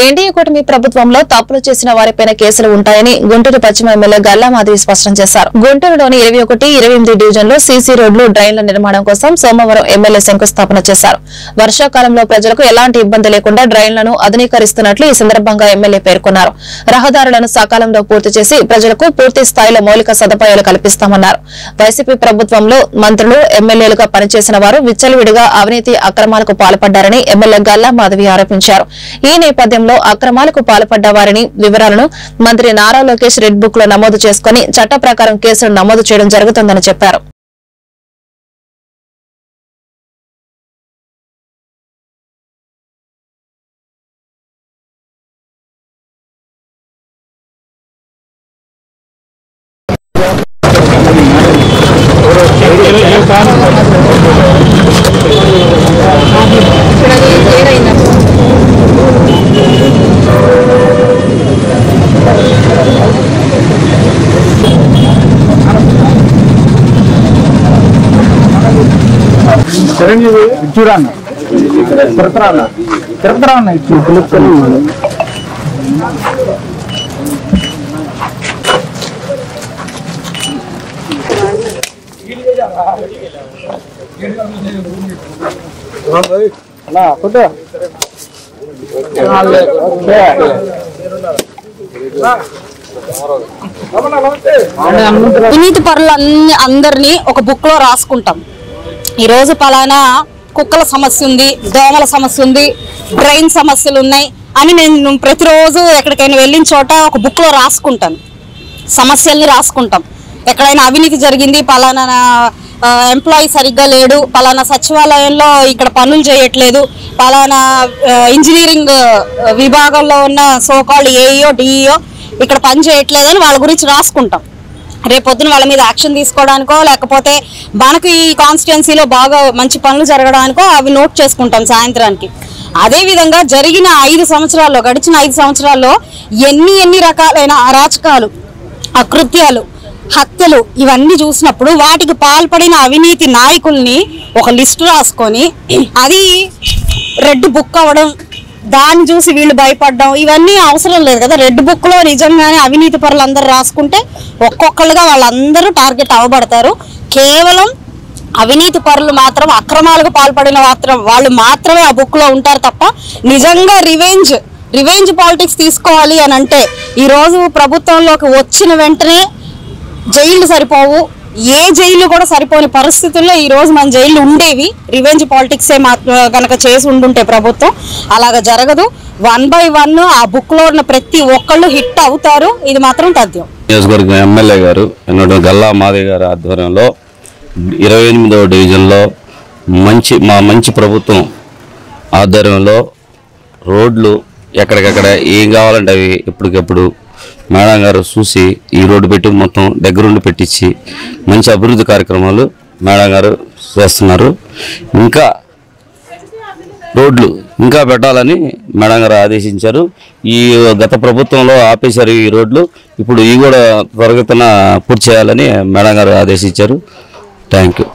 NDA కూటమి ప్రభుత్వంలో తప్పులు చేసిన వారిపైన కేసులు ఉంటాయని గుంటూరు పశ్చిమ ఎమ్మెల్యే గల్లా మాధవి స్పష్టం చేశారు. గుంటూరులోని 21, 28 డివిజన్లో సీసీ రోడ్లు, డ్రైన్ల నిర్మాణం కోసం సోమవారం ఎమ్మెల్యే శంకుస్థాపన చేశారు. వర్షాకాలంలో ప్రజలకు ఎలాంటి ఇబ్బంది లేకుండా డ్రైన్లను ఆధునీకరిస్తున్నట్లు ఈ సందర్భంగా ఎమ్మెల్యే పేర్కొన్నారు. రహదారులను సకాలంలో పూర్తి చేసి ప్రజలకు పూర్తి స్థాయిలో మౌలిక సదుపాయాలు కల్పిస్తామన్నారు. వైసీపీ ప్రభుత్వంలో మంత్రులు, ఎమ్మెల్యేలుగా పనిచేసిన వారు విచ్చలవిడిగా అవినీతి అక్రమాలకు పాల్పడ్డారని ఎమ్మెల్యే గల్లా మాధవి ఆరోపించారు. ఈ నేపథ్యంలో అక్రమాలకు పాల్పడ్డ వారిని వివరాలను మంత్రి నారా లోకేష్ రెడ్ బుక్ లో నమోదు చేసుకుని చట్ట ప్రకారం కేసులు నమోదు చేయడం జరుగుతుందని చెప్పారు. చూడన్న తిరుపతి అవినీతి పరులు అందరినీ ఒక బుక్ లో రాసుకుంటాం. ఈ రోజు పలానా కుక్కల సమస్య ఉంది, దోమల సమస్య ఉంది, డ్రైన్ సమస్యలు ఉన్నాయి అని నేను ప్రతిరోజు ఎక్కడికైనా వెళ్ళిన చోట ఒక బుక్ లో రాసుకుంటాను. సమస్యల్ని రాసుకుంటాం. ఎక్కడైనా అవినీతి జరిగింది, పలానా ఎంప్లాయీ సరిగ్గా లేడు, పలానా సచివాలయంలో ఇక్కడ పనులు చేయట్లేదు, పలానా ఇంజనీరింగ్ విభాగంలో ఉన్న సోకాల్డ్ ఏఈఓ డిఈఓ ఇక్కడ పని చేయట్లేదని వాళ్ళ గురించి రాసుకుంటాం. రేపొద్దున వాళ్ళ మీద యాక్షన్ తీసుకోవడానికో లేకపోతే మనకు ఈ కాన్స్టిట్యున్సీలో బాగా మంచి పనులు జరగడానికో అవి నోట్ చేసుకుంటాం సాయంత్రానికి. అదేవిధంగా జరిగిన 5 సంవత్సరాల్లో, గడిచిన 5 సంవత్సరాల్లో ఎన్ని రకాలైన అరాచకాలు, అకృత్యాలు, హత్యలు ఇవన్నీ చూసినప్పుడు వాటికి పాల్పడిన అవినీతి నాయకుల్ని ఒక లిస్టు రాసుకొని అది రెడ్ బుక్ అవ్వడం, దాన్ని చూసి వీళ్ళు భయపడడం ఇవన్నీ అవసరం లేదు కదా. రెడ్ బుక్ లో నిజంగానే అవినీతి పరులు అందరూ రాసుకుంటే ఒక్కొక్కరుగా వాళ్ళందరూ టార్గెట్ అవ్వబడతారు. కేవలం అవినీతి పరులు మాత్రం, అక్రమాలకు పాల్పడిన వాళ్ళు మాత్రమే ఆ బుక్ లో ఉంటారు తప్ప నిజంగా రివెంజ్ పాలిటిక్స్ తీసుకోవాలి అని అంటే ఈ రోజు ప్రభుత్వంలోకి వచ్చిన వెంటనే జైళ్లు సరిపోవు, ఏ జైలు కూడా సరిపోని పరిస్థితుల్లో ఈ రోజు మన జైలు ఉండేవి. రివెంజ్ పాలిటిక్సే కనుక చేసి ఉండుంటే ప్రభుత్వం అలాగా జరగదు. 1 by 1 ఆ బుక్ లో ఉన్న ప్రతి ఒక్కళ్ళు హిట్ అవుతారు. ఇది మాత్రం తథ్యం. నియోజకవర్గం ఎమ్మెల్యే గారు గల్లా మాధవి గారి ఆధ్వర్యంలో 28వ డివిజన్లో మంచి ప్రభుత్వం ఆధ్వర్యంలో రోడ్లు ఎక్కడికక్కడ ఏం కావాలంటే అవి ఎప్పటికప్పుడు మేడం గారు చూసి ఈ రోడ్డు పెట్టి మొత్తం దగ్గరుండి పెట్టించి మంచి అభివృద్ధి కార్యక్రమాలు మేడం గారు చేస్తున్నారు. ఇంకా రోడ్లు ఇంకా పెట్టాలని మేడం గారు ఆదేశించారు. ఈ గత ప్రభుత్వంలో ఆపేశారు ఈ రోడ్లు, ఇప్పుడు ఇవి కూడా త్వరగతిన పూర్తి చేయాలని మేడం గారు ఆదేశించారు. Thank you.